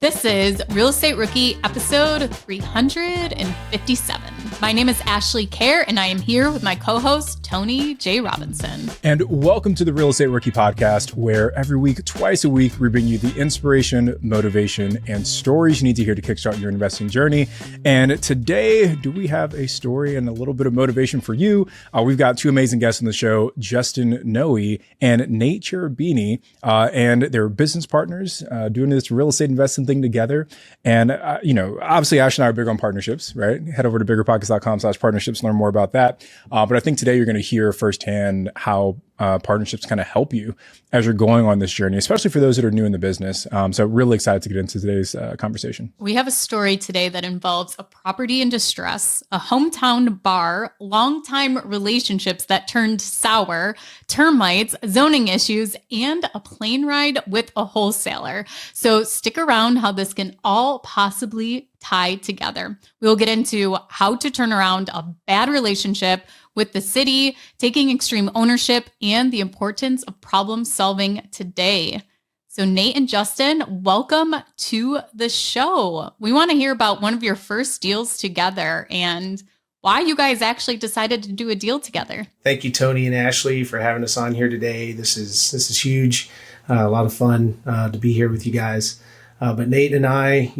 This is Real Estate Rookie episode 357. My name is Ashley Kerr, and I am here with my co-host, Tony J. Robinson. And welcome to the Real Estate Rookie podcast, where every week, twice a week, we bring you the inspiration, motivation, and stories you need to hear to kickstart your investing journey. And today, do we have a story and a little bit of motivation for you? We've got two amazing guests on the show, Justin Noe and Nate Cherubini, and they're business partners doing this real estate investing thing together. And, obviously Ash and I are big on partnerships, right? Head over to biggerpockets.com/partnerships, learn more about that. But I think today you're going to hear firsthand how partnerships kind of help you as you're going on this journey, especially for those that are new in the business. So really excited to get into today's conversation. We have a story today that involves a property in distress, a hometown bar, longtime relationships that turned sour, termites, zoning issues, and a plane ride with a wholesaler. So stick around how this can all possibly tie together. We will get into how to turn around a bad relationship with the city, taking extreme ownership, and the importance of problem solving today. So Nate and Justin, welcome to the show. We want to hear about one of your first deals together and why you guys actually decided to do a deal together. Thank you, Tony and Ashley, for having us on here today. This is huge. A lot of fun to be here with you guys. But Nate and I,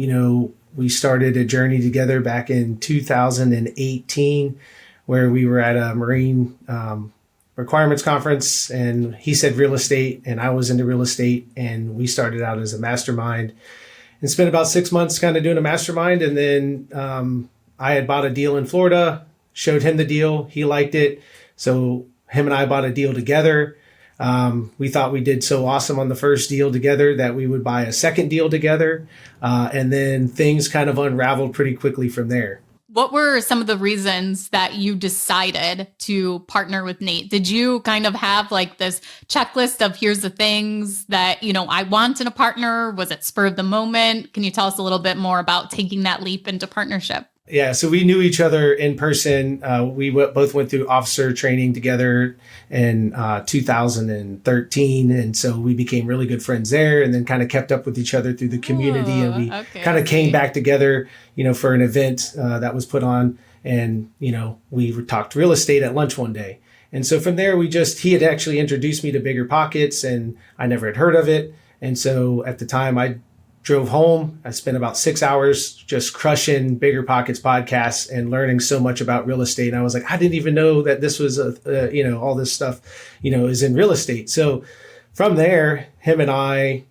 we started a journey together back in 2018, where we were at a marine requirements conference, and he said real estate, and I was into real estate, and we started out as a mastermind and spent about 6 months kind of doing a mastermind. And then I had bought a deal in Florida, showed him the deal. He liked it. So him and I bought a deal together. We thought we did so awesome on the first deal together that we would buy a second deal together. And then things kind of unraveled pretty quickly from there. What were some of the reasons that you decided to partner with Nate? Did you kind of have like this checklist of here's the things that, I want in a partner? Was it spur of the moment? Can you tell us a little bit more about taking that leap into partnership? Yeah, so we knew each other in person. We both went through officer training together in 2013. And so we became really good friends there, and then kind of kept up with each other through the community. And we kind of came back together, for an event that was put on. And, we talked real estate at lunch one day. And so from there, he had actually introduced me to Bigger Pockets, and I never had heard of it. And so at the time, I drove home. I spent about 6 hours just crushing Bigger Pockets podcasts and learning so much about real estate. And I was like, I didn't even know that this was all this stuff, is in real estate. So from there, him and I,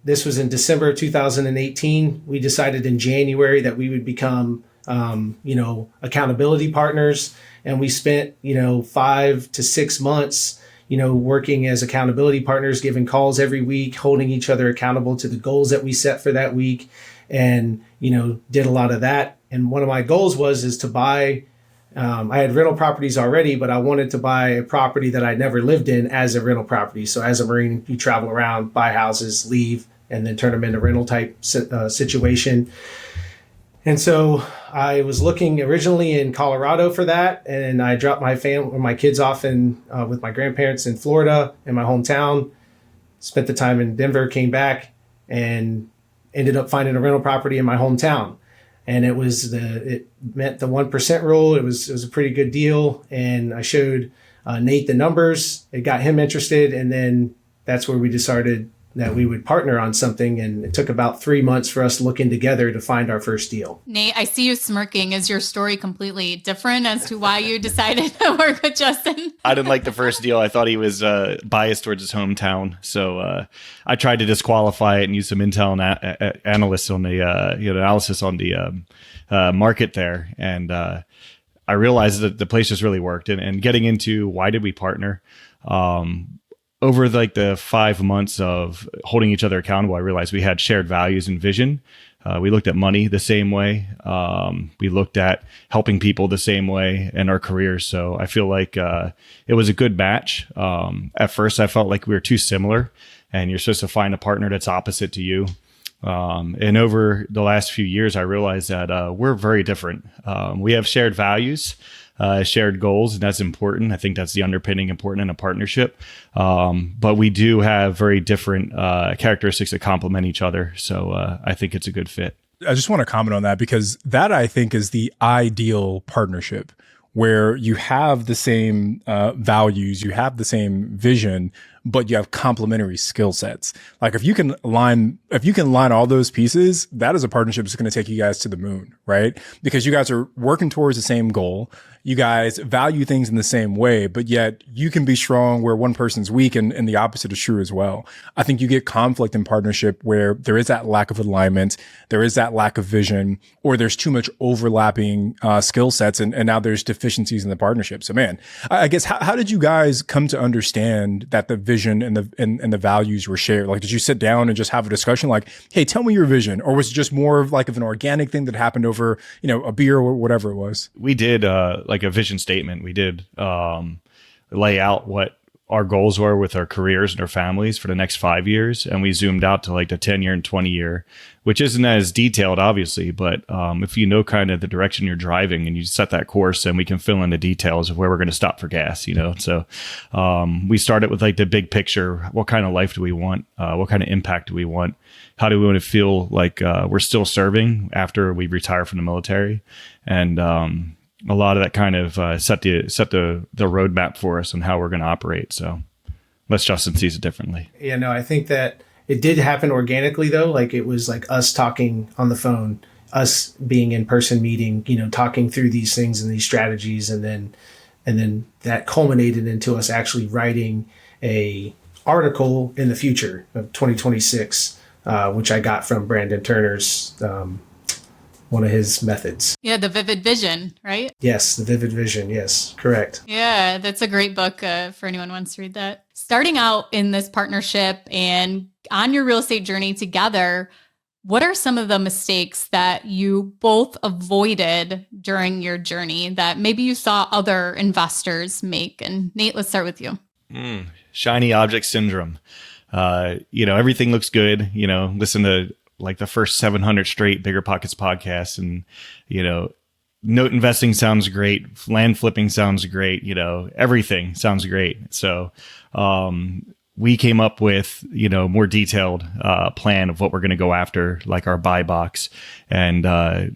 this was in December 2018. We decided in January that we would become, accountability partners. And we spent, 5 to 6 months working as accountability partners, giving calls every week, holding each other accountable to the goals that we set for that week, and, did a lot of that. And one of my goals is to buy, I had rental properties already, but I wanted to buy a property that I never lived in as a rental property. So as a Marine, you travel around, buy houses, leave, and then turn them into rental type situation. And so I was looking originally in Colorado for that, and I dropped my kids off with my grandparents in Florida in my hometown, spent the time in Denver, came back, and ended up finding a rental property in my hometown. And it met the 1% rule. It was a pretty good deal. And I showed Nate the numbers. It got him interested. And then that's where we decided that we would partner on something. And it took about 3 months for us looking together to find our first deal. Nate, I see you smirking. Is your story completely different as to why you decided to work with Justin? I didn't like the first deal. I thought he was biased towards his hometown. So I tried to disqualify it and use some intel and analysis on the market there. And I realized that the place just really worked. And getting into why did we partner? Over like the 5 months of holding each other accountable, I realized we had shared values and vision. We looked at money the same way. We looked at helping people the same way in our careers. So I feel like it was a good match. At first, I felt like we were too similar, and you're supposed to find a partner that's opposite to you. And over the last few years, I realized that we're very different. We have shared values, shared goals, and that's important. I think that's the underpinning important in a partnership. But we do have very different characteristics that complement each other. So I think it's a good fit. I just want to comment on that because that I think is the ideal partnership where you have the same values, you have the same vision, but you have complementary skill sets. Like if you can line all those pieces, that is a partnership that's going to take you guys to the moon, right? Because you guys are working towards the same goal. You guys value things in the same way, but yet you can be strong where one person's weak and the opposite is true as well. I think you get conflict in partnership where there is that lack of alignment, there is that lack of vision, or there's too much overlapping skill sets and now there's deficiencies in the partnership. So man, I guess how did you guys come to understand that the vision and the values were shared? Like, did you sit down and just have a discussion like, hey, tell me your vision? Or was it just more of like of an organic thing that happened over, a beer or whatever it was? We did like a vision statement. We did lay out what our goals were with our careers and our families for the next 5 years. And we zoomed out to like the 10-year and 20-year, which isn't as detailed, obviously. But if you know kind of the direction you're driving and you set that course, then we can fill in the details of where we're going to stop for gas, So we started with like the big picture. What kind of life do we want? What kind of impact do we want? How do we want to feel like we're still serving after we retire from the military? And a lot of that kind of set the roadmap for us on how we're going to operate. So unless Justin sees it differently. Yeah, no, I think that it did happen organically though. Like it was like us talking on the phone, us being in person meeting, talking through these things and these strategies. And then that culminated into us actually writing a article in the future of 2026, which I got from Brandon Turner's, one of his methods. Yeah, the vivid vision, right? Yes, the vivid vision. Yes, correct. Yeah, that's a great book for anyone who wants to read that. Starting out in this partnership and on your real estate journey together, what are some of the mistakes that you both avoided during your journey that maybe you saw other investors make? And Nate, let's start with you. Shiny object syndrome. Everything looks good. Listen to like the first 700 straight Bigger Pockets podcasts and, note investing sounds great. Land flipping sounds great. Everything sounds great. So, we came up with, more detailed, plan of what we're going to go after, like our buy box, and,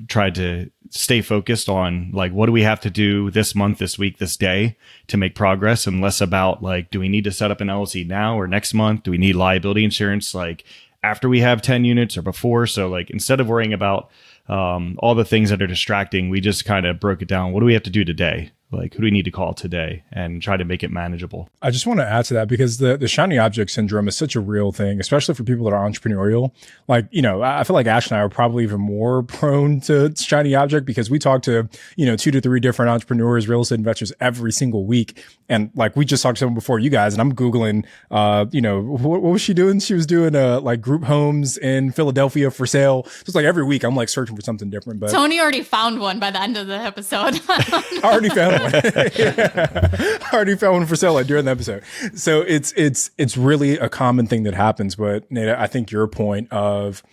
tried to stay focused on like, what do we have to do this month, this week, this day to make progress, and less about like, do we need to set up an LLC now or next month? Do we need liability insurance? Like, after we have 10 units or before. So like, instead of worrying about all the things that are distracting, we just kind of broke it down. What do we have to do today? Like, who do we need to call today, and try to make it manageable? I just want to add to that because the shiny object syndrome is such a real thing, especially for people that are entrepreneurial. Like, I feel like Ash and I are probably even more prone to shiny object because we talk to, 2 to 3 different entrepreneurs, real estate investors every single week. And like, we just talked to someone before you guys, and I'm Googling, what was she doing? She was doing like group homes in Philadelphia for sale. So it's like every week I'm like searching for something different. But Tony already found one by the end of the episode. I already found one. I already found one for sale during the episode. So it's really a common thing that happens. But Nate, I think your point of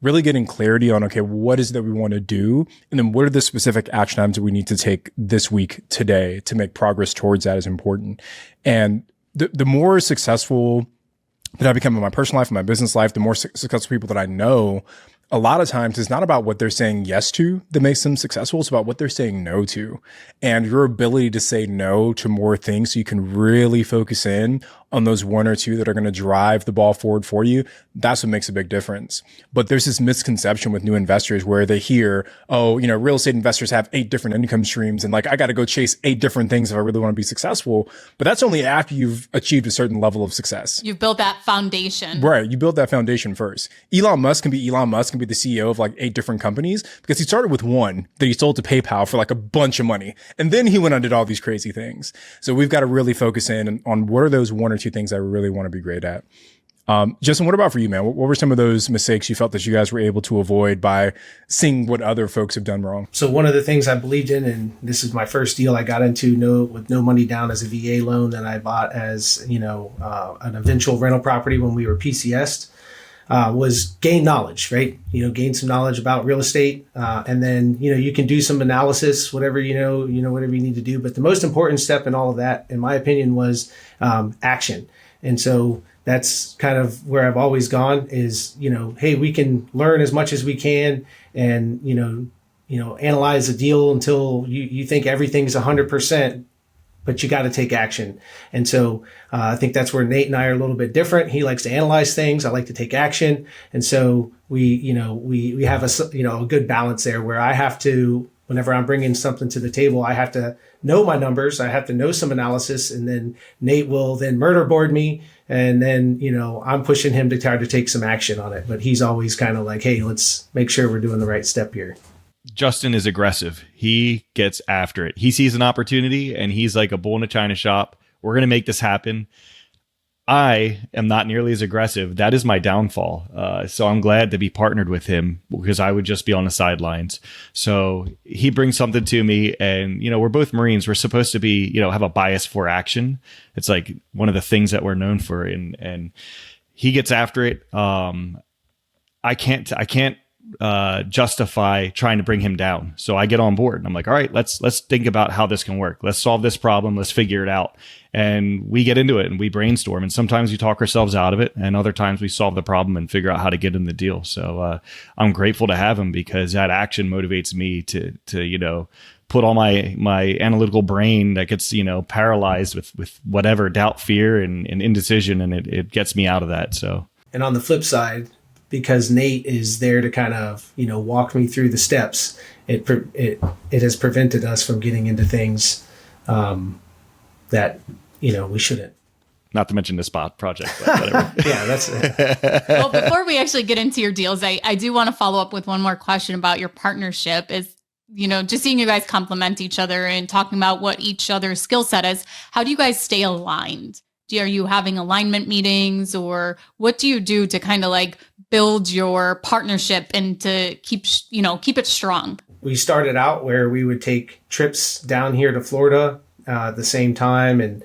really getting clarity on, okay, what is it that we want to do? And then what are the specific action items that we need to take this week, today, to make progress towards that is important. And the more successful that I become in my personal life and my business life, the more successful people that I know, a lot of times it's not about what they're saying yes to that makes them successful. It's about what they're saying no to, and your ability to say no to more things so you can really focus in on those 1 or 2 that are going to drive the ball forward for you. That's what makes a big difference. But there's this misconception with new investors where they hear, real estate investors have 8 different income streams. And like, I got to go chase 8 different things if I really want to be successful. But that's only after you've achieved a certain level of success. You've built that foundation. Right. You build that foundation first. Elon Musk can be the CEO of like 8 different companies because he started with one that he sold to PayPal for like a bunch of money. And then he went and did all these crazy things. So we've got to really focus in on what are those 1 or 2 things I really want to be great at. Justin, what about for you, man? What were some of those mistakes you felt that you guys were able to avoid by seeing what other folks have done wrong? So one of the things I believed in, and this is my first deal I got into with no money down as a VA loan that I bought as, an eventual rental property when we were PCS'd. was gain knowledge, right? Gain some knowledge about real estate. And then, you can do some analysis, whatever, whatever you need to do. But the most important step in all of that, in my opinion, was action. And so that's kind of where I've always gone is, hey, we can learn as much as we can and, analyze a deal until you think everything's 100%, but you got to take action. And so I think that's where Nate and I are a little bit different. He likes to analyze things. I like to take action. And so we have a good balance there where I have to, whenever I'm bringing something to the table, I have to know my numbers. I have to know some analysis, and then Nate will then murder board me. And then, I'm pushing him to try to take some action on it. But he's always kind of like, hey, let's make sure we're doing the right step here. Justin is aggressive. He gets after it. He sees an opportunity and he's like a bull in a china shop. We're going to make this happen. I am not nearly as aggressive. That is my downfall. So I'm glad to be partnered with him because I would just be on the sidelines. So he brings something to me and, we're both Marines. We're supposed to be, have a bias for action. It's like one of the things that we're known for. And he gets after it. I can't justify trying to bring him down. So I get on board and I'm like, all right, let's think about how this can work. Let's solve this problem. Let's figure it out. And we get into it and we brainstorm. And sometimes we talk ourselves out of it. And other times we solve the problem and figure out how to get in the deal. So I'm grateful to have him because that action motivates me to put all my analytical brain that gets, paralyzed with whatever doubt, fear and indecision. And it gets me out of that. So, and on the flip side, because Nate is there to kind of, walk me through the steps, it has prevented us from getting into things that, we shouldn't. Not to mention the spot project, but whatever. Yeah, that's it. Well, before we actually get into your deals, I do want to follow up with one more question about your partnership is, just seeing you guys complement each other and talking about what each other's skill set is. How do you guys stay aligned? Are you having alignment meetings or what do you do to kind of like build your partnership and to keep it strong? We started out where we would take trips down here to Florida at the same time and,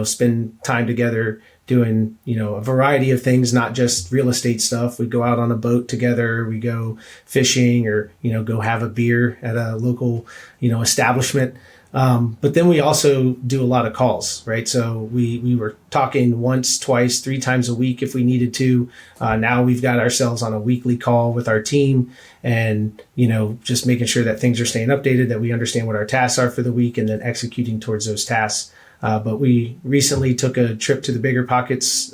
spend time together doing, a variety of things, not just real estate stuff. We'd go out on a boat together. We go fishing or, go have a beer at a local, establishment. But then we also do a lot of calls, right? So we were talking once, twice, 3 times a week if we needed to. Now we've got ourselves on a weekly call with our team and, just making sure that things are staying updated, that we understand what our tasks are for the week and then executing towards those tasks. But we recently took a trip to the Bigger Pockets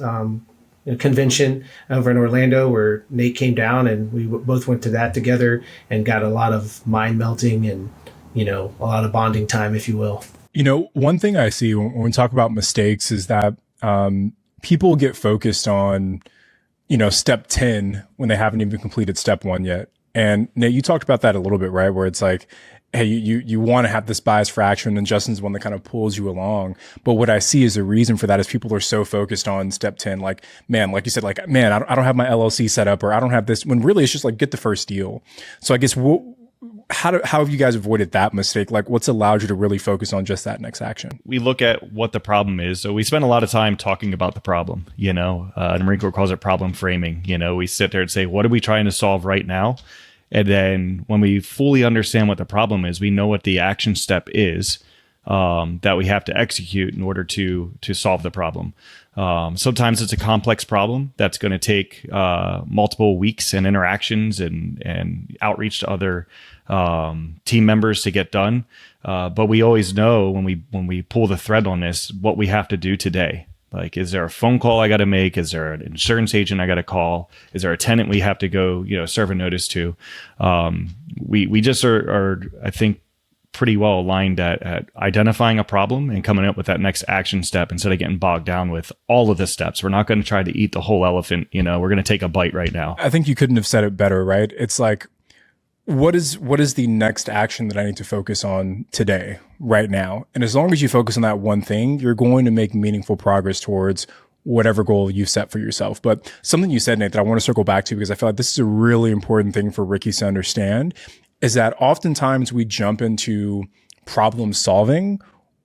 convention over in Orlando where Nate came down and we both went to that together and got a lot of mind melting and a lot of bonding time, if you will. One thing I see when we talk about mistakes is that people get focused on, step 10 when they haven't even completed step 1 yet. And Nate, you talked about that a little bit, right? Where it's like, hey, you want to have this bias for action and Justin's one that kind of pulls you along. But what I see as a reason for that is people are so focused on step 10, like, man, like you said, like, man, I don't have my LLC set up or I don't have this, when really it's just like, get the first deal. So I guess how have you guys avoided that mistake? Like what's allowed you to really focus on just that next action? We look at what the problem is. So we spend a lot of time talking about the problem, the Marine Corps calls it problem framing. We sit there and say, what are we trying to solve right now? And then when we fully understand what the problem is, we know what the action step is that we have to execute in order to solve the problem. Sometimes it's a complex problem that's going to take multiple weeks and interactions and outreach to other team members to get done. But we always know when we pull the thread on this, what we have to do today. Like, is there a phone call I got to make? Is there an insurance agent I got to call? Is there a tenant we have to go, serve a notice to? We just are, I think, pretty well aligned at identifying a problem and coming up with that next action step instead of getting bogged down with all of the steps. We're not going to try to eat the whole elephant. We're going to take a bite right now. I think you couldn't have said it better, right? It's like, what is the next action that I need to focus on today, right now? And as long as you focus on that one thing, you're going to make meaningful progress towards whatever goal you set for yourself. But something you said, Nate, that I want to circle back to because I feel like this is a really important thing for Rickies to understand is that oftentimes we jump into problem solving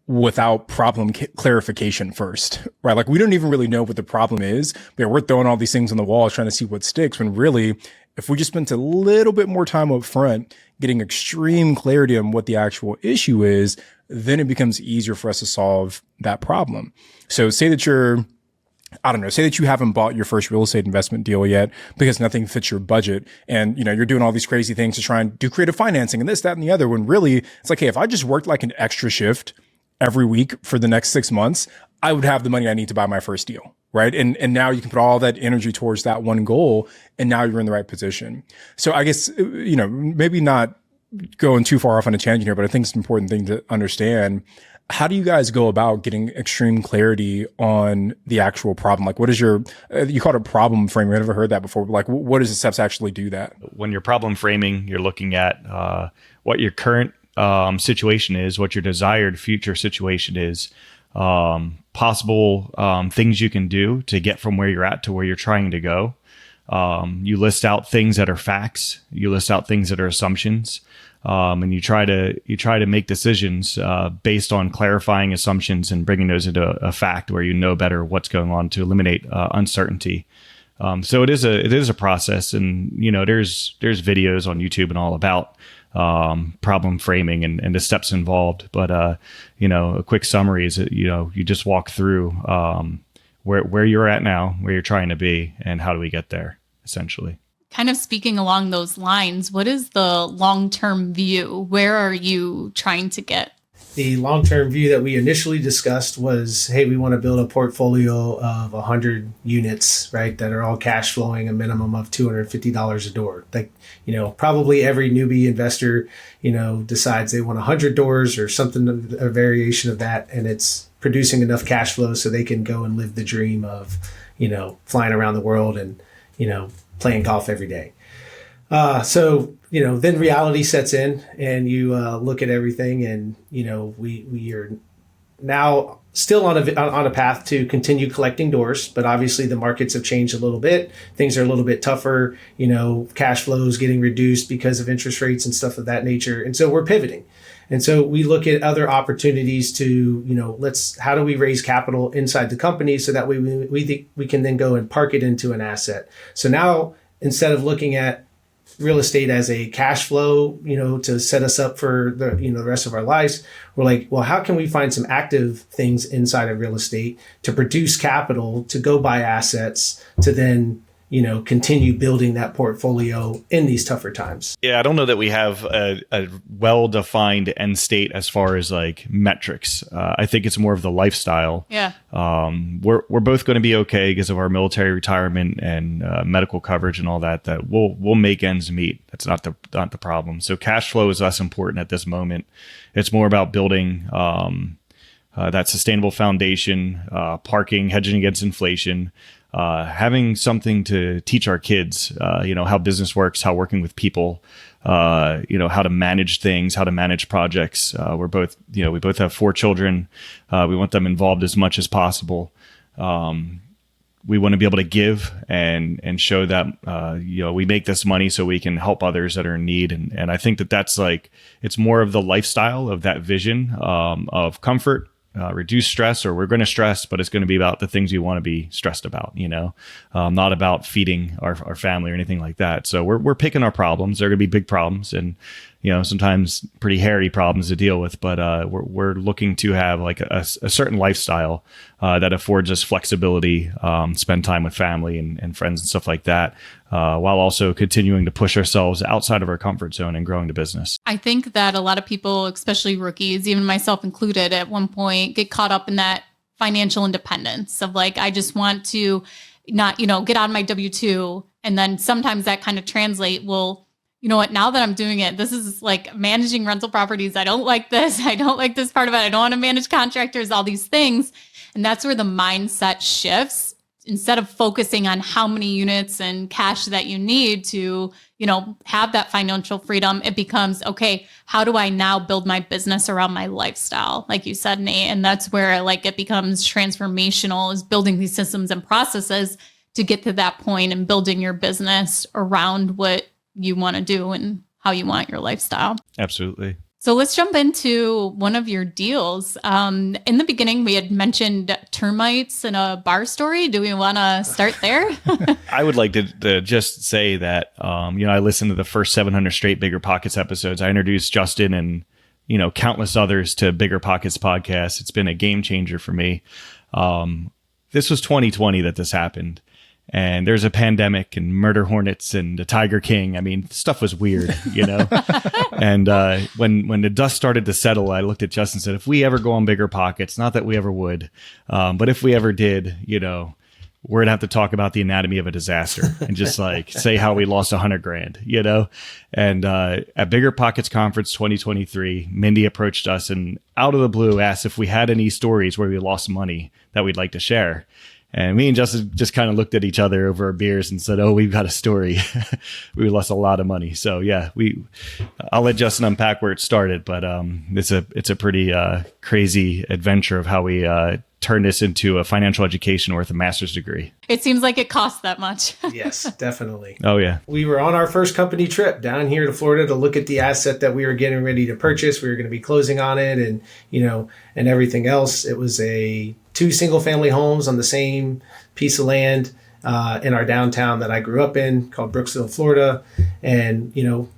without problem clarification first, right? Like we don't even really know what the problem is, but we're throwing all these things on the wall trying to see what sticks, when really, if we just spent a little bit more time up front getting extreme clarity on what the actual issue is, then it becomes easier for us to solve that problem. So say that say that you haven't bought your first real estate investment deal yet because nothing fits your budget. And, you're doing all these crazy things to try and do creative financing and this, that, and the other, when really it's like, hey, if I just worked like an extra shift every week for the next 6 months, I would have the money I need to buy my first deal. Right. And now you can put all that energy towards that one goal. And now you're in the right position. So I guess, maybe not going too far off on a tangent here, but I think it's an important thing to understand. How do you guys go about getting extreme clarity on the actual problem? Like, what is you called it problem framing. I've never heard that before. But like, what is the steps to actually do that? When you're problem framing, you're looking at what your current situation is, what your desired future situation is, possible things you can do to get from where you're at to where you're trying to go. You list out things that are facts. You list out things that are assumptions. And you try to make decisions based on clarifying assumptions and bringing those into a fact where you know better what's going on to eliminate uncertainty. So it is a process, and there's videos on YouTube and all about problem framing and the steps involved. But a quick summary is that you just walk through where you're at now, where you're trying to be, and how do we get there, essentially. Kind of speaking along those lines, what is the long-term view? Where are you trying to get? The long-term view that we initially discussed was, hey, we want to build a portfolio of 100 units, right, that are all cash flowing a minimum of $250 a door. Like, probably every newbie investor, decides they want 100 doors or something, a variation of that, and it's producing enough cash flow so they can go and live the dream of, flying around the world and, playing golf every day. Then reality sets in, and you look at everything, and we are now still on a path to continue collecting doors, but obviously the markets have changed a little bit. Things are a little bit tougher. Cash flows getting reduced because of interest rates and stuff of that nature, and so we're pivoting. And so we look at other opportunities to, how do we raise capital inside the company so that we can then go and park it into an asset. So now, instead of looking at real estate as a cash flow, to set us up for the rest of our lives, we're like, well, how can we find some active things inside of real estate to produce capital, to go buy assets, to then continue building that portfolio in these tougher times? Yeah, I don't know that we have a well-defined end state as far as like metrics. I think it's more of the lifestyle. Yeah. We're both going to be okay because of our military retirement and medical coverage and all that. That we'll make ends meet. That's not the problem. So cash flow is less important at this moment. It's more about building that sustainable foundation, parking, hedging against inflation. Having something to teach our kids, how business works, how working with people, how to manage things, how to manage projects. We both have 4 children. We want them involved as much as possible. We want to be able to give and show that, we make this money so we can help others that are in need. And I think that's like, it's more of the lifestyle of that vision, of comfort, reduce stress, or we're going to stress, but it's going to be about the things we want to be stressed about, not about feeding our family or anything like that. So we're picking our problems. They're going to be big problems and, sometimes pretty hairy problems to deal with, but we're looking to have like a certain lifestyle that affords us flexibility, spend time with family and friends and stuff like that, while also continuing to push ourselves outside of our comfort zone and growing the business. I think that a lot of people, especially rookies, even myself included, at one point get caught up in that financial independence of like, I just want to not, get on my W-2. And then sometimes that kind of translate, well, you know what, now that I'm doing it, this is like managing rental properties. I don't like this. I don't like this part of it. I don't want to manage contractors, all these things. And that's where the mindset shifts. Instead of focusing on how many units and cash that you need to, have that financial freedom, it becomes, okay, how do I now build my business around my lifestyle? Like you said, Nate, and that's where like it becomes transformational, is building these systems and processes to get to that point and building your business around what you want to do and how you want your lifestyle. Absolutely. So let's jump into one of your deals. In the beginning, we had mentioned termites in a bar story. Do we want to start there? I would like to just say that, I listened to the first 700 straight Bigger Pockets episodes. I introduced Justin and, countless others to Bigger Pockets podcast. It's been a game changer for me. This was 2020 that this happened. And there's a pandemic and murder hornets and a Tiger King. I mean, stuff was weird, And when the dust started to settle, I looked at Justin and said, if we ever go on Bigger Pockets, not that we ever would, but if we ever did, we're going to have to talk about the anatomy of a disaster and just like say how we lost $100,000, And at Bigger Pockets Conference 2023, Mindy approached us and out of the blue asked if we had any stories where we lost money that we'd like to share. And me and Justin just kind of looked at each other over our beers and said, "Oh, we've got a story. We lost a lot of money." So yeah, I'll let Justin unpack where it started, but it's a pretty crazy adventure of how we turn this into a financial education worth a master's degree. It seems like it costs that much. Yes, definitely. Oh yeah. We were on our first company trip down here to Florida to look at the asset that we were getting ready to purchase. We were going to be closing on it and, and everything else. It was two single family homes on the same piece of land in our downtown that I grew up in called Brooksville, Florida. And,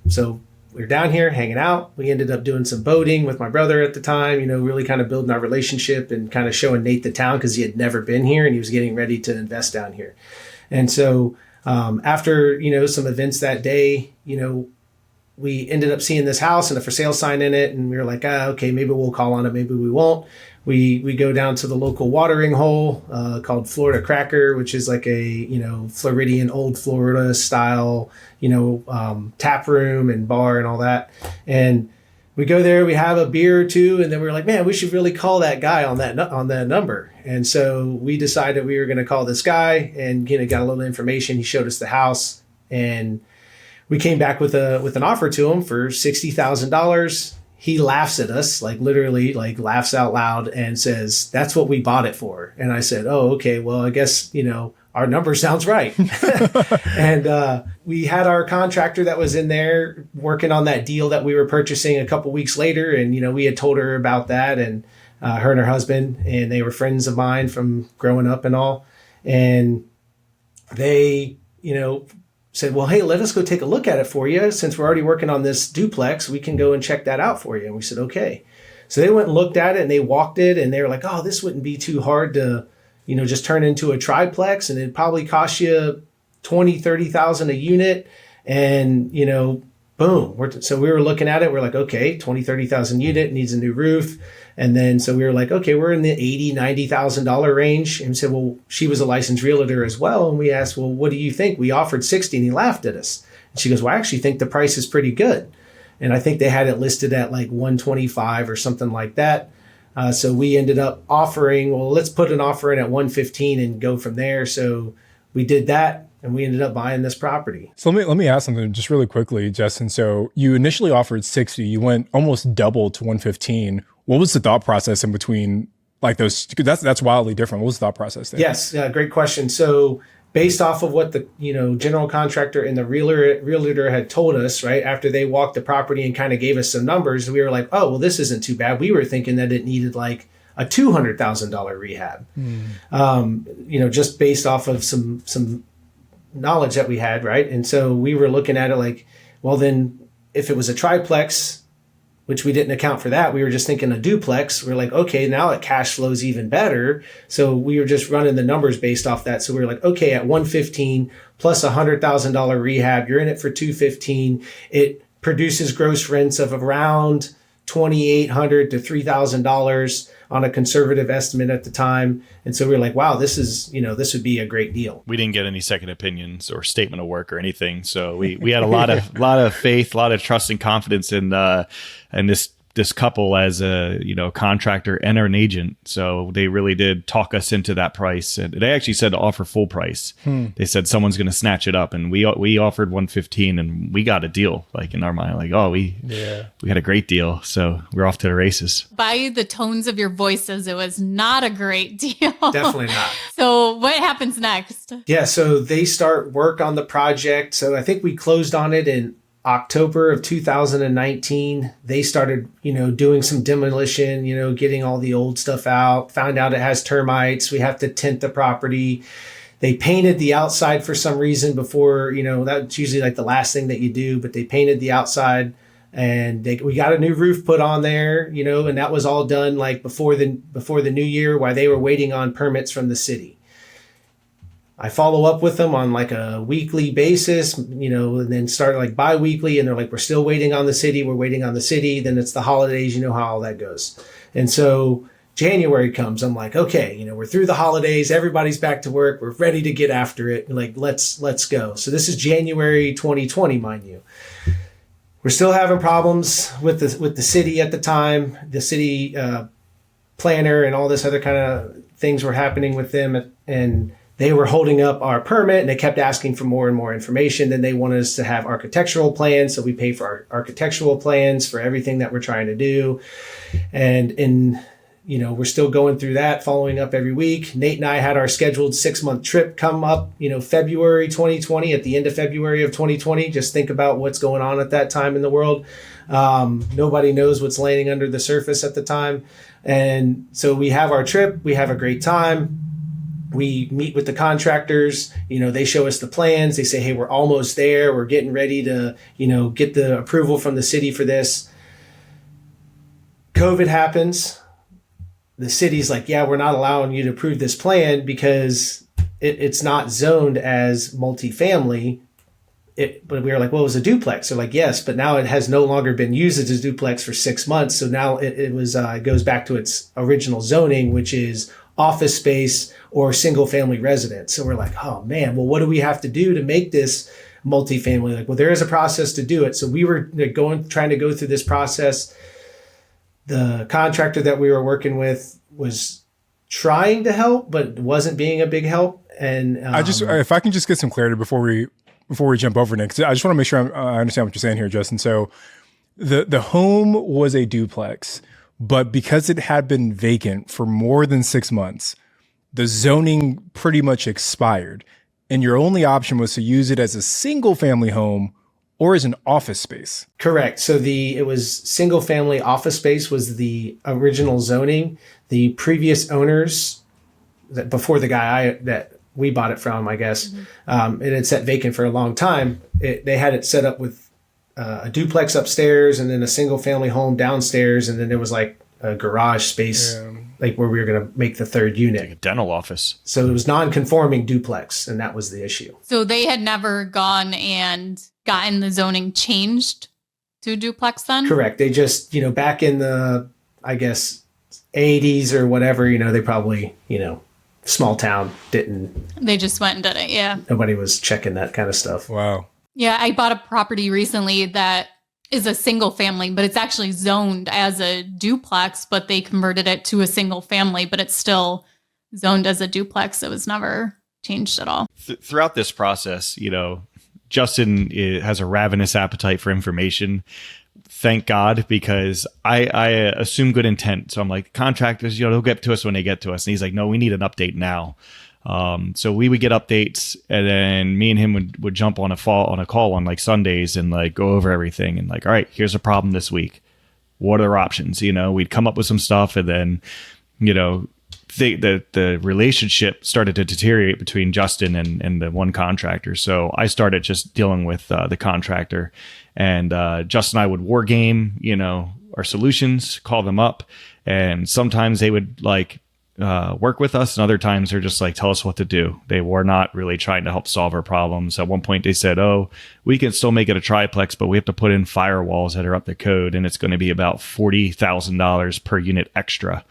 so we were down here hanging out. We ended up doing some boating with my brother at the time, really kind of building our relationship and kind of showing Nate the town because he had never been here and he was getting ready to invest down here. And so after, some events that day, we ended up seeing this house and a for sale sign in it. And we were like, okay, maybe we'll call on it. Maybe we won't. We go down to the local watering hole called Florida Cracker, which is like a, Floridian old Florida style, tap room and bar and all that. And we go there, we have a beer or two, and then we were like, man, we should really call that guy on that number. And so we decided we were going to call this guy and, got a little information. He showed us the house and we came back with an offer to him for $60,000. He laughs at us, like literally like laughs out loud and says, that's what we bought it for. And I said, oh, okay, well, I guess, our number sounds right. And we had our contractor that was in there working on that deal that we were purchasing a couple weeks later. And, we had told her about that and her and her husband, and they were friends of mine from growing up and all. And they, said, well, hey, let us go take a look at it for you. Since we're already working on this duplex, we can go and check that out for you. And we said, okay. So they went and looked at it and they walked it and they were like, oh, this wouldn't be too hard to, just turn into a triplex. And it'd probably cost you $20,000, $30,000 a unit. And, boom. So we were looking at it. We're like, okay, $20,000, $30,000 unit, needs a new roof. And then, so we were like, okay, we're in the $80,000, $90,000 range. And we said, well, she was a licensed realtor as well. And we asked, well, what do you think? We offered 60 and he laughed at us. And she goes, well, I actually think the price is pretty good. And I think they had it listed at like 125 or something like that. So we ended up offering, well, let's put an offer in at 115 and go from there. So we did that. And we ended up buying this property. So let me ask something just really quickly, Justin. So you initially offered 60, you went almost double to 115. What was the thought process in between like those? That's wildly different. What was the thought process there? Yes, great question. So based off of what the general contractor and the realtor had told us, right after they walked the property and kind of gave us some numbers, we were like, oh, well, this isn't too bad. We were thinking that it needed like a $200,000 rehab, just based off of some knowledge that we had, right? And so we were looking at it like, well, then if it was a triplex, which we didn't account for that, we were just thinking a duplex. We're like, okay, now it cash flows even better. So we were just running the numbers based off that. So we were like, okay, at 115 plus $100,000 rehab, you're in it for 215. It produces gross rents of around $2,800 to $3,000 on a conservative estimate at the time. And so we were like, wow, this would be a great deal. We didn't get any second opinions or statement of work or anything. So we had a lot of faith, a lot of trust and confidence in this couple as a contractor and an agent. So they really did talk us into that price. And they actually said to offer full price. They said someone's going to snatch it up, and we offered 115, and we got a deal. Like in our mind, like, oh, we had a great deal. So we're off to the races. By the tones of your voices, it was not a great deal. Definitely not. So what happens next? Yeah, so they start work on the project. So I think we closed on it in October of 2019, they started, doing some demolition, getting all the old stuff out, found out it has termites. We have to tint the property. They painted the outside for some reason before, that's usually like the last thing that you do, but they painted the outside and we got a new roof put on there, and that was all done like before the new year while they were waiting on permits from the city. I follow up with them on like a weekly basis, and then start like bi-weekly, and they're like, we're still waiting on the city. We're waiting on the city. Then it's the holidays. You know how all that goes. And so January comes. I'm like, okay, we're through the holidays. Everybody's back to work. We're ready to get after it. Like, let's go. So this is January 2020, mind you. We're still having problems with the city at the time. The city planner and all this other kind of things were happening with them, and they were holding up our permit, and they kept asking for more and more information. Then they wanted us to have architectural plans. So we pay for our architectural plans for everything that we're trying to do. And we're still going through that, following up every week. Nate and I had our scheduled 6-month trip come up, February 2020, at the end of February of 2020. Just think about what's going on at that time in the world. Nobody knows what's laying under the surface at the time. And so we have our trip. We have a great time. We meet with the contractors, they show us the plans. They say, hey, we're almost there. We're getting ready to, get the approval from the city for this. COVID happens. The city's like, yeah, we're not allowing you to approve this plan because it's not zoned as multifamily. But we were like, well, it was a duplex. They're like, yes, but now it has no longer been used as a duplex for 6 months. So now it goes back to its original zoning, which is office space or single family residence. So we're like, oh man, well, what do we have to do to make this multifamily? Like, well, there is a process to do it. So we were trying to go through this process. The contractor that we were working with was trying to help, but wasn't being a big help. And if I can just get some clarity before we jump over, Nick, 'cause I just want to make sure I understand what you're saying here, Justin. So the home was a duplex, but because it had been vacant for more than 6 months, the zoning pretty much expired, and your only option was to use it as a single family home or as an office space. Correct. So it was single family office space was the original zoning. The previous owners, before the guy that we bought it from, I guess, it had sat vacant for a long time. They had it set up with a duplex upstairs and then a single family home downstairs. And then there was like a garage space, like where we were going to make the third unit. Like a dental office. So it was non-conforming duplex, and that was the issue. So they had never gone and gotten the zoning changed to duplex then? Correct. They just, back in the, I guess, 80s or whatever, they probably, small town They just went and did it, yeah. Nobody was checking that kind of stuff. Wow. Yeah, I bought a property recently that is a single family, but it's actually zoned as a duplex, but they converted it to a single family, but it's still zoned as a duplex. It was never changed at all. Throughout this process, Justin has a ravenous appetite for information. Thank God, because I assume good intent. So I'm like, contractors, they'll get to us when they get to us. And he's like, no, we need an update now. So we would get updates, and then me and him would jump on a call on like Sundays and like go over everything and like, all right, here's a problem this week. What are our options? We'd come up with some stuff, and then, the relationship started to deteriorate between Justin and the one contractor. So I started just dealing with the contractor, and Justin and I would war game, our solutions, call them up, and sometimes they would like work with us, and other times they're just like, tell us what to do. They were not really trying to help solve our problems. At one point they said, oh, we can still make it a triplex, but we have to put in firewalls that are up to code, and it's going to be about $40,000 per unit extra.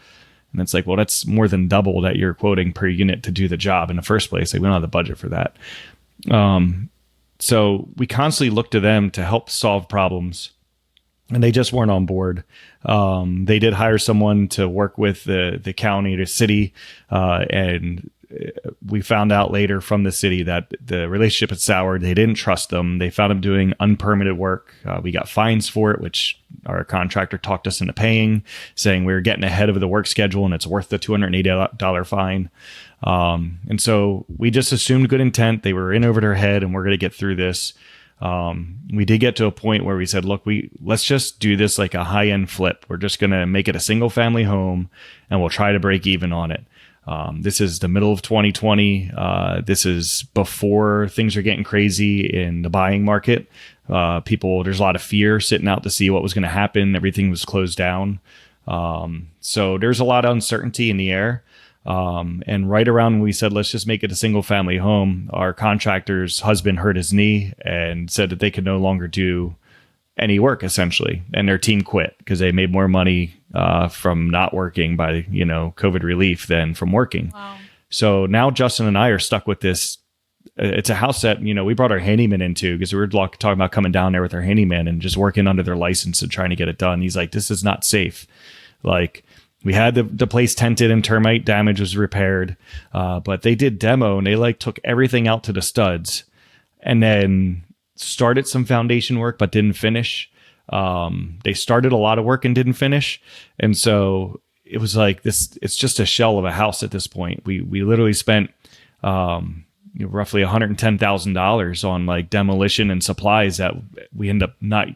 And it's like, well, that's more than double that you're quoting per unit to do the job in the first place. Like, we don't have the budget for that. So we constantly look to them to help solve problems, and they just weren't on board. They did hire someone to work with the county, the city, and we found out later from the city that the relationship had soured. They didn't trust them. They found them doing unpermitted work. We got fines for it, which our contractor talked us into paying, saying we were getting ahead of the work schedule and it's worth the $280 fine. And so we just assumed good intent. They were in over their head and we're going to get through this. We did get to a point where we said, look, let's just do this like a high-end flip. We're just going to make it a single family home and we'll try to break even on it. This is the middle of 2020. This is before things are getting crazy in the buying market. There's a lot of fear sitting out to see what was going to happen. Everything was closed down. So there's a lot of uncertainty in the air. And right around when we said, let's just make it a single family home, our contractor's husband hurt his knee and said that they could no longer do any work essentially. And their team quit because they made more money from not working by, COVID relief than from working. Wow. So now Justin and I are stuck with this. It's a house that, we brought our handyman into because we were talking about coming down there with our handyman and just working under their license and trying to get it done. He's like, this is not safe. Like, we had the place tented and termite damage was repaired. But they did demo and they took everything out to the studs and then started some foundation work, but didn't finish. They started a lot of work and didn't finish. And so it was like this, it's just a shell of a house at this point. We literally spent, roughly $110,000 on demolition and supplies that we end up not,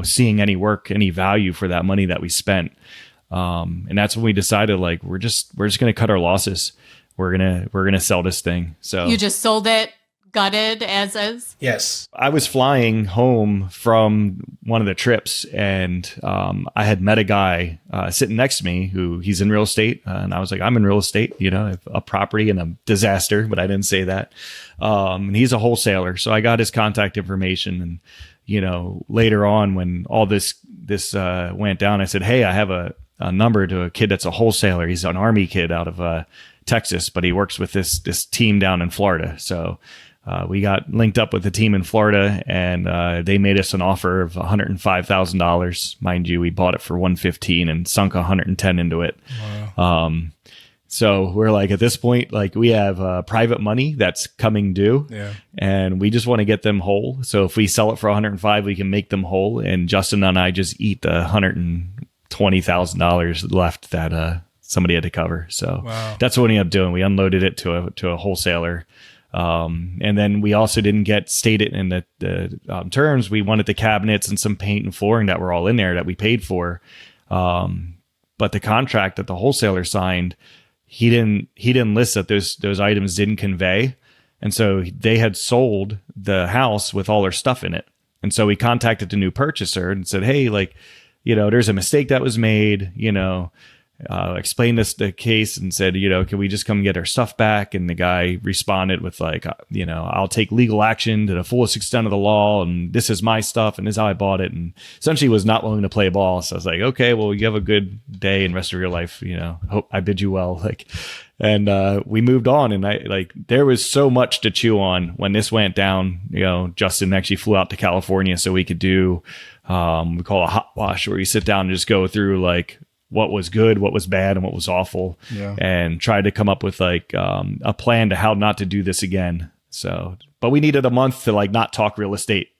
seeing any work, any value for that money that we spent. And that's when we decided we're just going to cut our losses. We're going to sell this thing. So You just sold it gutted as is? Yes. I was flying home from one of the trips and I had met a guy sitting next to me he's in real estate. And I was like, I'm in real estate, a property and a disaster, but I didn't say that. And he's a wholesaler. So I got his contact information and, later on when all this went down, I said, hey, I have a number to a kid that's a wholesaler. He's an Army kid out of Texas, but he works with this team down in Florida. So we got linked up with the team in Florida and they made us an offer of $105,000. Mind you, we bought it for $115 and sunk $110 into it. Wow. So we're at this point, we have private money that's coming due and we just want to get them whole. So if we sell it for $105, we can make them whole. And Justin and I just eat the $120,000 left that somebody had to cover. So That's what we ended up doing. We unloaded it to a wholesaler. And then we also didn't get stated in the terms. We wanted the cabinets and some paint and flooring that were all in there that we paid for. But the contract that the wholesaler signed, he didn't list that those items didn't convey. And so they had sold the house with all their stuff in it. And so we contacted the new purchaser and said, hey, there's a mistake that was made, explained the case and said, can we just come get our stuff back? And the guy responded with I'll take legal action to the fullest extent of the law. And this is my stuff. And this is how I bought it. And essentially was not willing to play ball. So I was like, okay, well, you have a good day and rest of your life. Hope I bid you well. And we moved on and there was so much to chew on when this went down. Justin actually flew out to California so we could do, we call a hot wash where you sit down and just go through what was good, what was bad, and what was awful, and tried to come up with a plan to how not to do this again. So, but we needed a month to not talk real estate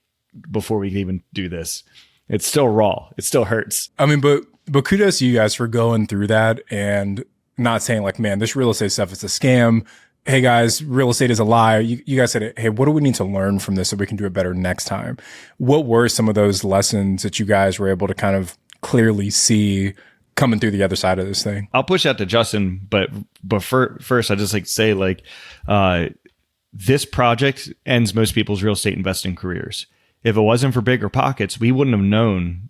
before we could even do this. It's still raw. It still hurts. I mean, but kudos to you guys for going through that and not saying man, this real estate stuff is a scam. Hey guys, real estate is a lie. You guys said, hey, what do we need to learn from this so we can do it better next time? What were some of those lessons that you guys were able to kind of clearly see coming through the other side of this thing? I'll push that to Justin, but first I just like to say this project ends most people's real estate investing careers. If it wasn't for Bigger Pockets, we wouldn't have known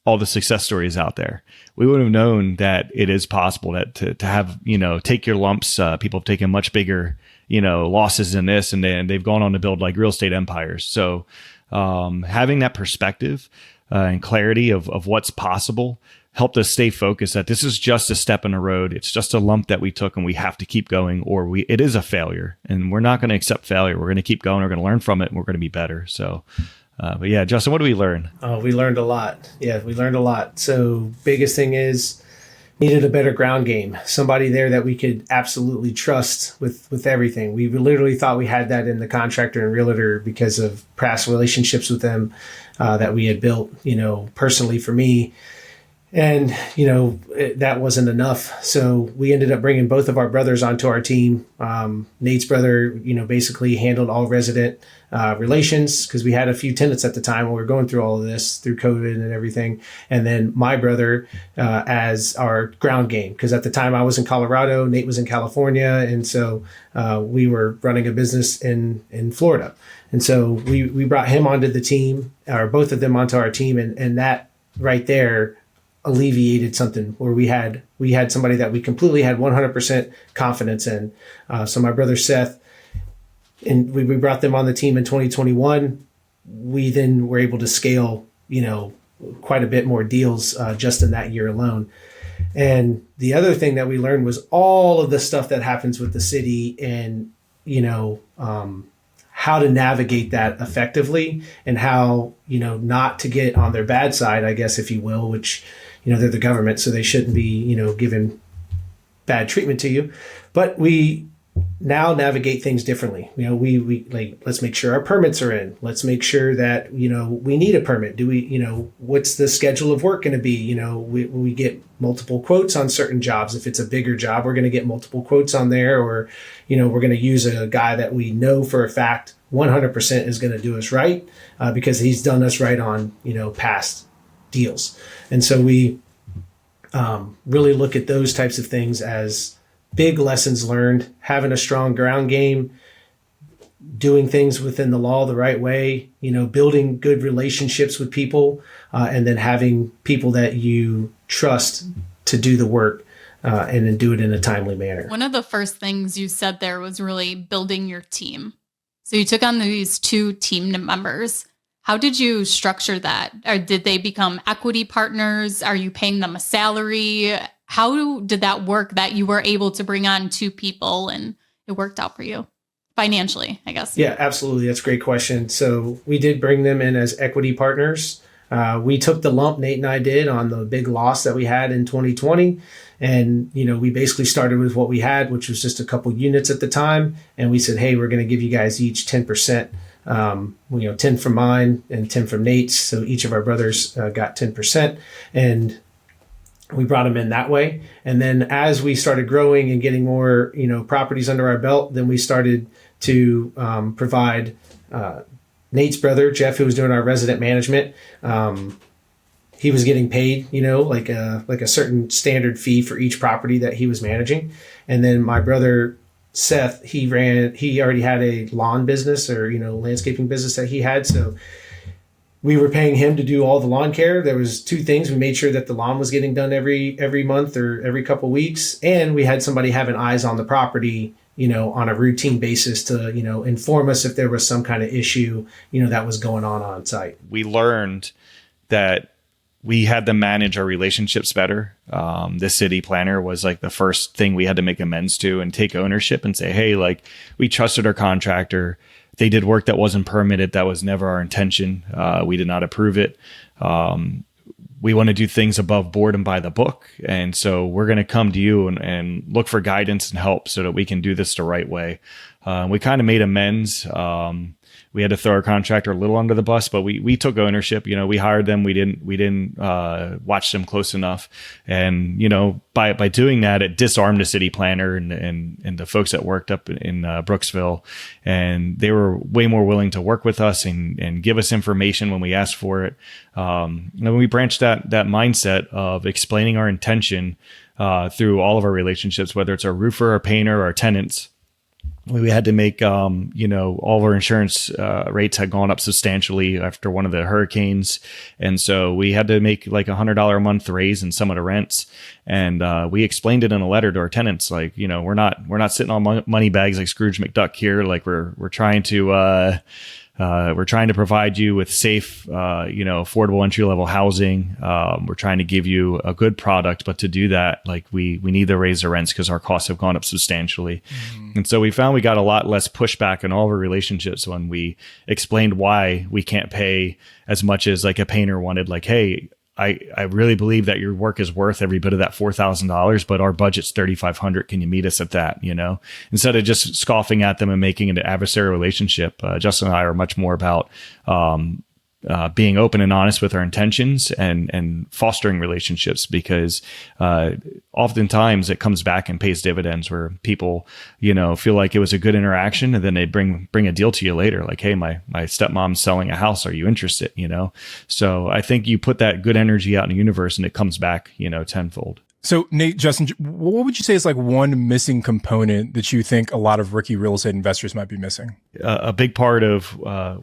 all the success stories out there. We would have known that it is possible that to have, take your lumps. People have taken much bigger, losses in this and they've gone on to build real estate empires. So having that perspective and clarity of what's possible helped us stay focused that this is just a step in the road. It's just a lump that we took and we have to keep going or it is a failure and we're not going to accept failure. We're going to keep going. We're going to learn from it and we're going to be better. So, but yeah, Justin, what do we learn? Oh, we learned a lot. Yeah, we learned a lot. So biggest thing is needed a better ground game. Somebody there that we could absolutely trust with everything. We literally thought we had that in the contractor and realtor because of past relationships with them that we had built, personally for me. And, that wasn't enough. So we ended up bringing both of our brothers onto our team. Nate's brother, basically handled all resident relations because we had a few tenants at the time when we were going through all of this through COVID and everything. And then my brother as our ground game, because at the time I was in Colorado, Nate was in California. And so we were running a business in Florida. And so we brought him onto the team, or both of them onto our team. And that right there alleviated something where we had somebody that we completely had 100% confidence in. So my brother Seth, and we brought them on the team in 2021. We then were able to scale, quite a bit more deals just in that year alone. And the other thing that we learned was all of the stuff that happens with the city and, how to navigate that effectively and how, not to get on their bad side, I guess, if you will, which, they're the government, so they shouldn't be, giving bad treatment to you. But we now navigate things differently. We like, let's make sure our permits are in. Let's make sure that, we need a permit. Do we, what's the schedule of work going to be? We get multiple quotes on certain jobs. If it's a bigger job, we're going to get multiple quotes on there, or, we're going to use a guy that we know for a fact 100% is going to do us right because he's done us right on, past deals. And so we really look at those types of things as big lessons learned, having a strong ground game, doing things within the law the right way, building good relationships with people, and then having people that you trust to do the work and then do it in a timely manner. One of the first things you said there was really building your team. So you took on these 2 team members. How did you structure that? Or did they become equity partners? Are you paying them a salary? How did that work that you were able to bring on 2 people and it worked out for you financially, I guess? Yeah, absolutely. That's a great question. So we did bring them in as equity partners. We took the lump, Nate and I did, on the big loss that we had in 2020. And, we basically started with what we had, which was just a couple units at the time. And we said, hey, we're going to give you guys each 10%, 10 from mine and 10 from Nate's. So each of our brothers got 10%. And we brought them in that way. And then as we started growing and getting more, properties under our belt, then we started to provide Nate's brother, Jeff, who was doing our resident management. He was getting paid, like a certain standard fee for each property that he was managing. And then my brother, Seth, he already had a lawn business or, landscaping business that he had. So we were paying him to do all the lawn care. There was 2 things. We made sure that the lawn was getting done every month or every couple of weeks. And we had somebody having eyes on the property, on a routine basis to, inform us if there was some kind of issue, that was going on site. We learned that we had to manage our relationships better. The city planner was like the first thing we had to make amends to and take ownership and say, hey, like we trusted our contractor. They did work that wasn't permitted. That was never our intention. We did not approve it. We want to do things above board and by the book. And so we're going to come to you and look for guidance and help so that we can do this the right way. We kind of made amends. We had to throw our contractor a little under the bus, but we took ownership. We hired them. We didn't watch them close enough. And, by doing that, it disarmed the city planner and the folks that worked up in Brooksville. And they were way more willing to work with us and give us information when we asked for it. And when we branched that mindset of explaining our intention through all of our relationships, whether it's our roofer, our painter, our tenants, we had to make, all of our insurance rates had gone up substantially after one of the hurricanes. And so we had to make like $100 a month raise in some of the rents. And we explained it in a letter to our tenants, like, we're not sitting on money bags like Scrooge McDuck here. Like we're trying to provide you with safe, affordable entry level housing. We're trying to give you a good product, but to do that, like we need to raise the rents because our costs have gone up substantially. Mm-hmm. And so we found we got a lot less pushback in all of our relationships when we explained why we can't pay as much as like a painter wanted. Like, hey, I really believe that your work is worth every bit of that $4,000, but our budget's $3,500. Can you meet us at that? Instead of just scoffing at them and making it an adversarial relationship, Justin and I are much more about being open and honest with our intentions and fostering relationships, because oftentimes it comes back and pays dividends where people, feel like it was a good interaction, and then they bring a deal to you later. Like, hey, my stepmom's selling a house. Are you interested? So I think you put that good energy out in the universe and it comes back, tenfold. So Nate, Justin, what would you say is like one missing component that you think a lot of rookie real estate investors might be missing? A big part of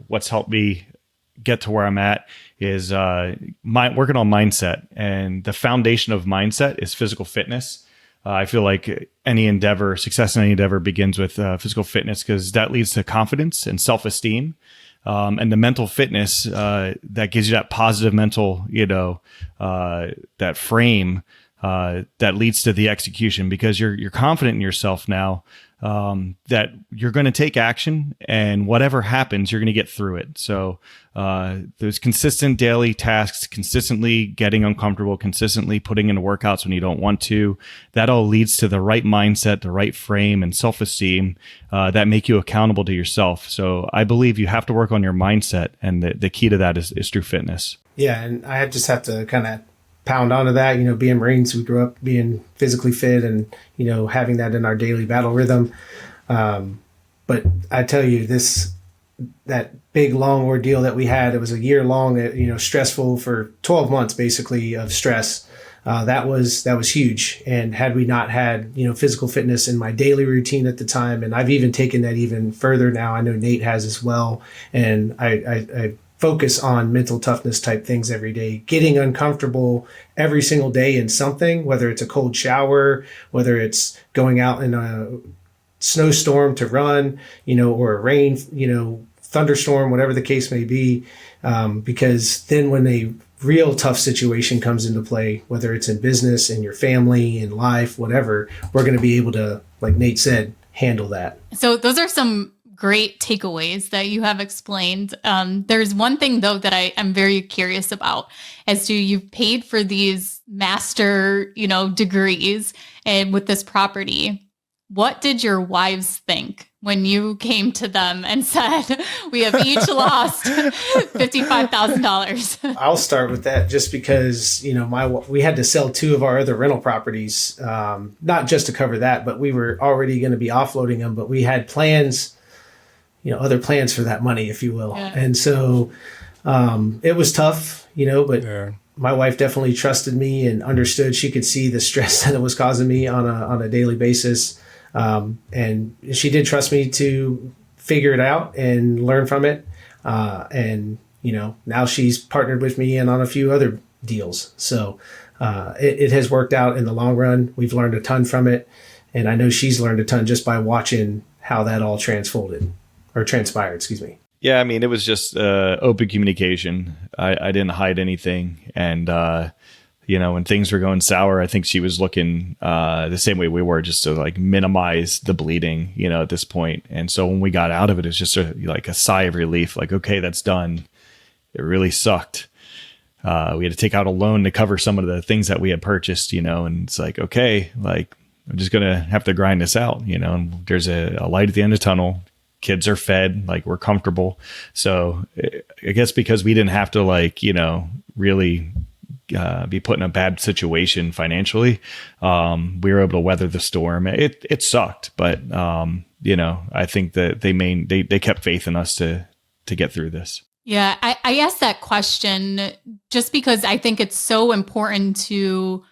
what's helped me get to where I'm at is working on mindset. And the foundation of mindset is physical fitness. I feel like success in any endeavor begins with physical fitness, because that leads to confidence and self-esteem. And the mental fitness that gives you that positive mental, that frame that leads to the execution, because you're confident in yourself now, that you're going to take action, and whatever happens, you're going to get through it. So there's consistent daily tasks, consistently getting uncomfortable, consistently putting in workouts when you don't want to. That all leads to the right mindset, the right frame, and self-esteem that make you accountable to yourself. So I believe you have to work on your mindset, and the key to that is through fitness. Yeah, and I just have to kind of pound onto that. Being Marines, we grew up being physically fit and, having that in our daily battle rhythm. But I tell you, that big long ordeal that we had, it was a year long, stressful for 12 months, basically, of stress. That was huge. And had we not had, physical fitness in my daily routine at the time, and I've even taken that even further now, I know Nate has as well. And I focus on mental toughness type things every day, getting uncomfortable every single day in something, whether it's a cold shower, whether it's going out in a snowstorm to run, or a rain, thunderstorm, whatever the case may be. Because then when a real tough situation comes into play, whether it's in business, in your family, in life, whatever, we're going to be able to, like Nate said, handle that. So those are some great takeaways that you have explained. There's one thing though that I am very curious about, as to you've paid for these master, degrees and with this property. What did your wives think when you came to them and said, we have each lost $55,000? I'll start with that just because, we had to sell 2 of our other rental properties, not just to cover that, but we were already going to be offloading them, but we had plans, other plans for that money, if you will. Yeah. And so it was tough, but yeah. My wife definitely trusted me and understood. She could see the stress that it was causing me on a daily basis. And she did trust me to figure it out and learn from it. And now she's partnered with me and on a few other deals. So it has worked out in the long run. We've learned a ton from it. And I know she's learned a ton just by watching how that all transpired, excuse me. Yeah, I mean, it was just open communication. I didn't hide anything. And, when things were going sour, I think she was looking the same way we were, just to like minimize the bleeding, at this point. And so when we got out of it, it's just like a sigh of relief, like, okay, that's done. It really sucked. We had to take out a loan to cover some of the things that we had purchased, and it's like, okay, like I'm just going to have to grind this out, and there's a light at the end of the tunnel. Kids are fed, like we're comfortable. So I guess because we didn't have to really be put in a bad situation financially, we were able to weather the storm. It sucked, but I think that they kept faith in us to get through this. Yeah, I asked that question just because I think it's so important to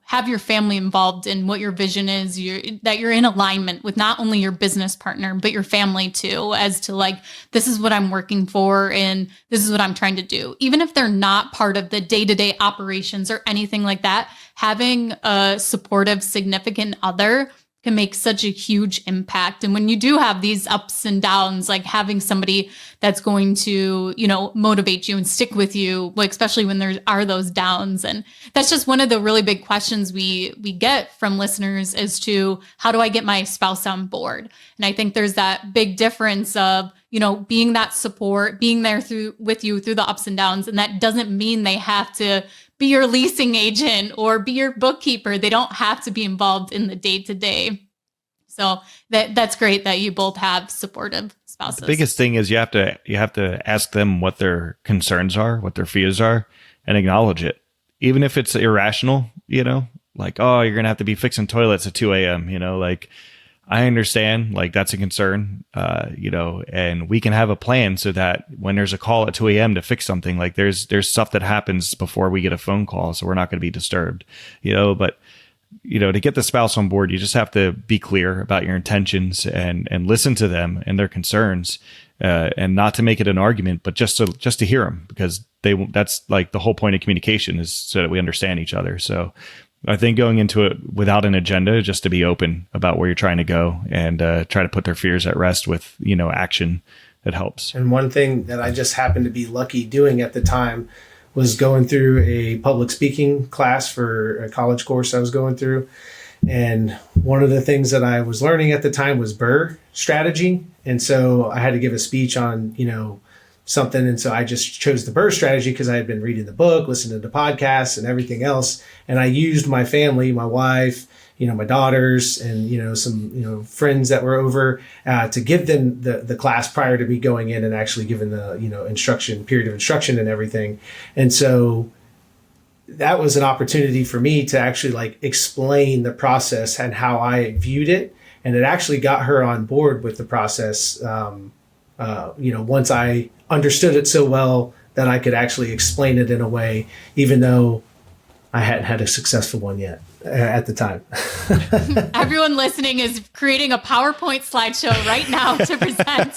have your family involved in what your vision is, that you're in alignment with not only your business partner, but your family too, as to like, this is what I'm working for and this is what I'm trying to do. Even if they're not part of the day-to-day operations or anything like that, having a supportive, significant other can make such a huge impact. And when you do have these ups and downs, like having somebody that's going to, motivate you and stick with you, like especially when there are those downs. And that's just one of the really big questions we get from listeners as to how do I get my spouse on board? And I think there's that big difference of, being that support, being there with you through the ups and downs. And that doesn't mean they have to be your leasing agent or be your bookkeeper. They don't have to be involved in the day-to-day. So that's great that you both have supportive spouses? The biggest thing is you have to ask them what their concerns are, what their fears are, and acknowledge it. Even if it's irrational, like, oh, you're going to have to be fixing toilets at 2 a.m., like, I understand, like, that's a concern, and we can have a plan so that when there's a call at 2 a.m. to fix something, like there's stuff that happens before we get a phone call. So we're not going to be disturbed, but to get the spouse on board, you just have to be clear about your intentions and listen to them and their concerns, and not to make it an argument, but just to hear them, because that's like the whole point of communication, is so that we understand each other. So I think going into it without an agenda, just to be open about where you're trying to go and try to put their fears at rest with, action, that helps. And one thing that I just happened to be lucky doing at the time was going through a public speaking class for a college course I was going through. And one of the things that I was learning at the time was BRRRR strategy. And so I had to give a speech on, something. And so I just chose the BRRRR strategy because I had been reading the book, listening to podcasts and everything else. And I used my family, my wife, my daughters and, some, friends that were over to give them the class prior to me going in and actually giving the, period of instruction and everything. And so that was an opportunity for me to actually like explain the process and how I viewed it. And it actually got her on board with the process, once I understood it so well that I could actually explain it in a way, even though I hadn't had a successful one yet at the time. Everyone listening is creating a PowerPoint slideshow right now to present.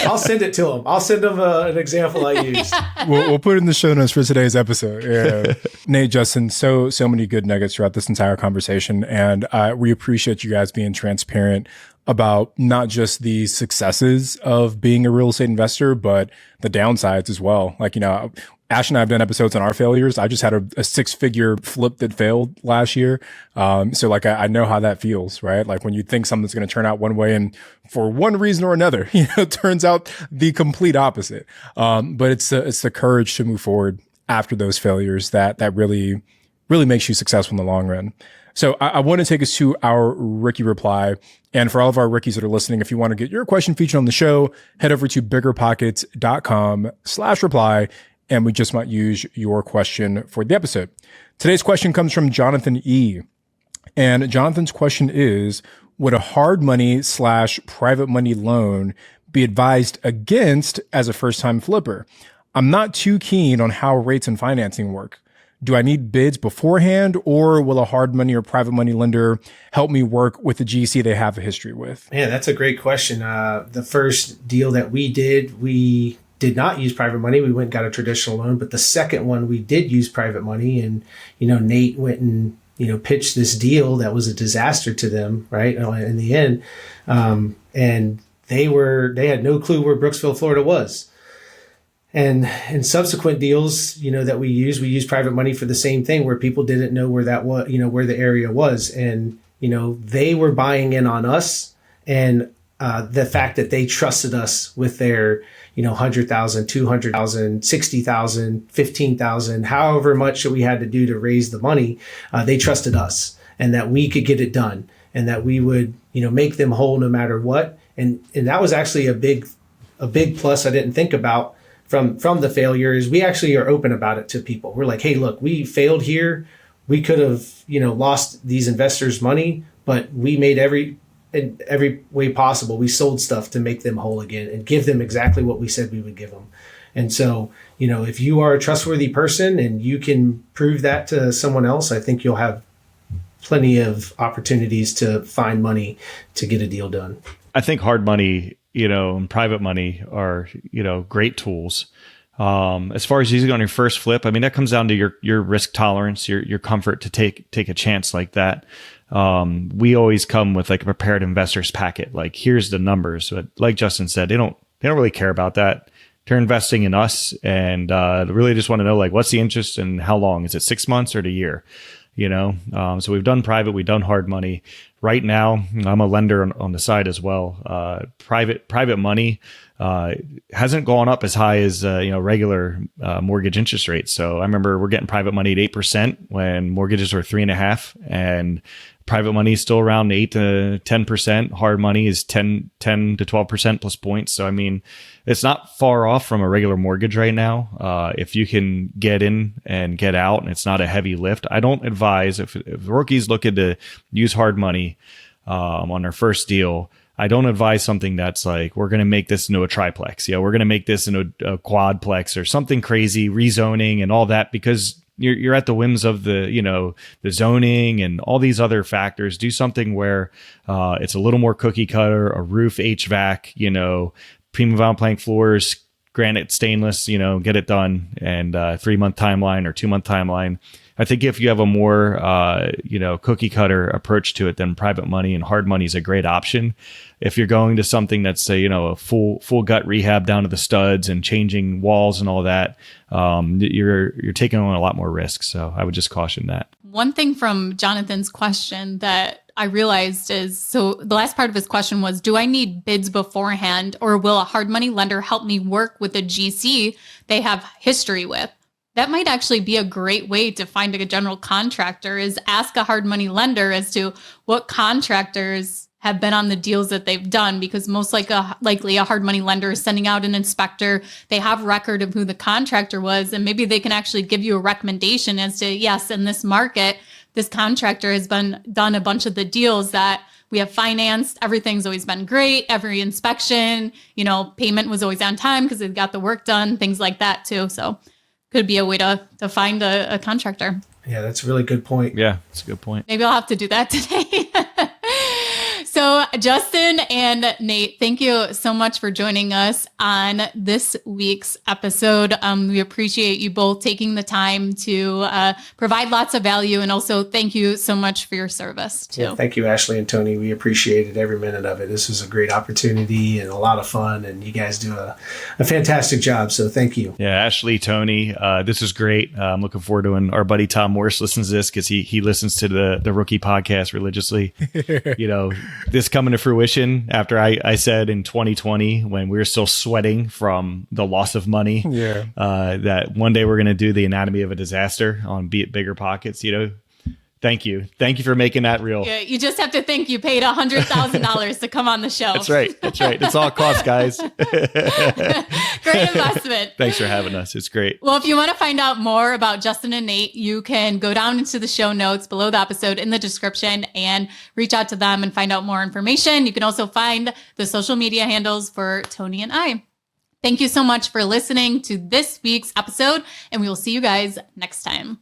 I'll send it to them. I'll send them an example I used. We'll put it in the show notes for today's episode. Yeah. Nate, Justin, so many good nuggets throughout this entire conversation. And we appreciate you guys being transparent about not just the successes of being a real estate investor, but the downsides as well. Like, Ash and I have done episodes on our failures. I just had a 6-figure flip that failed last year. So like, I know how that feels, right? Like when you think something's going to turn out one way and for one reason or another, it turns out the complete opposite. But it's the courage to move forward after those failures that really, really makes you successful in the long run. So I want to take us to our Ricky reply. And for all of our Rickies that are listening, if you want to get your question featured on the show, head over to biggerpockets.com/reply. And we just might use your question for the episode. Today's question comes from Jonathan E. And Jonathan's question is, would a hard money / private money loan be advised against as a first-time flipper? I'm not too keen on how rates and financing work. Do I need bids beforehand, or will a hard money or private money lender help me work with the GC they have a history with? Man, that's a great question. The first deal that we did not use private money. We went and got a traditional loan, but the second one we did use private money, and Nate went and pitched this deal that was a disaster to them, right? In the end, and they had no clue where Brooksville, Florida was. And in subsequent deals, that we used private money for the same thing, where people didn't know where that was, where the area was, and they were buying in on us, and the fact that they trusted us with their 100,000, 200,000, 60,000, 15,000, however much that we had to do to raise the money, they trusted us, and that we could get it done, and that we would make them whole no matter what, and that was actually a big plus I didn't think about. From the failure is we actually are open about it to people. We're like, hey, look, we failed here. We could have, lost these investors money, but we made every way possible. We sold stuff to make them whole again and give them exactly what we said we would give them. And so, if you are a trustworthy person and you can prove that to someone else, I think you'll have plenty of opportunities to find money to get a deal done. I think hard money, and private money are, great tools. As far as using on your first flip, I mean, that comes down to your risk tolerance, your comfort to take a chance like that. We always come with like a prepared investors packet. Like, here's the numbers. But like Justin said, they don't really care about that. They're investing in us, and really just want to know, like, what's the interest and how long? Is it 6 months or a year? So we've done private, we've done hard money. right now, I'm a lender on the side as well. Private money hasn't gone up as high as regular mortgage interest rates. So I remember we're getting private money at 8% when mortgages were 3.5%, and private money is still around 8 to 10%. Hard money is 10 to 12% plus points. So I mean, it's not far off from a regular mortgage right now. If you can get in and get out, and it's not a heavy lift. I don't advise if rookies looking to use hard money on their first deal. I don't advise something that's like, we're going to make this into a triplex. We're going to make this into a quadplex or something crazy, rezoning and all that, because you're at the whims of the zoning and all these other factors. Do something where it's a little more cookie cutter, a roof, HVAC, premium vinyl plank floors, granite stainless, get it done, and 3-month timeline or 2-month timeline. I think if you have a more, cookie cutter approach to it, then private money and hard money is a great option. If you're going to something that's a full gut rehab down to the studs and changing walls and all that, you're taking on a lot more risk. So I would just caution that. One thing from Jonathan's question that I realized is, so the last part of his question was, do I need bids beforehand, or will a hard money lender help me work with a GC they have history with? That might actually be a great way to find a general contractor, is ask a hard money lender as to what contractors have been on the deals that they've done, because most likely a hard money lender is sending out an inspector. They have record of who the contractor was, and maybe they can actually give you a recommendation as to, yes, in this market, this contractor has done a bunch of the deals that we have financed. Everything's always been great. Every inspection, payment was always on time because they got the work done, things like that too. So could be a way to find a contractor. Yeah, that's a really good point. Yeah, that's a good point. Maybe I'll have to do that today. So Justin and Nate, thank you so much for joining us on this week's episode. We appreciate you both taking the time to provide lots of value, and also thank you so much for your service too. Yeah, thank you, Ashley and Tony. We appreciated every minute of it. This was a great opportunity and a lot of fun, and you guys do a fantastic job. So thank you. Yeah, Ashley, Tony, this is great. I'm looking forward to when our buddy Tom Morse listens to this, because he listens to the Rookie podcast religiously. This coming to fruition after I said in 2020, when we were still sweating from the loss of money, that one day we're going to do the anatomy of a disaster on Bigger Pockets. Thank you for making that real. Yeah, you just have to think you paid $100,000 to come on the show. That's right. It's all cost, guys. Great investment. Thanks for having us. It's great. Well, if you want to find out more about Justin and Nate, you can go down into the show notes below the episode in the description and reach out to them and find out more information. You can also find the social media handles for Tony and I. Thank you so much for listening to this week's episode, and we will see you guys next time.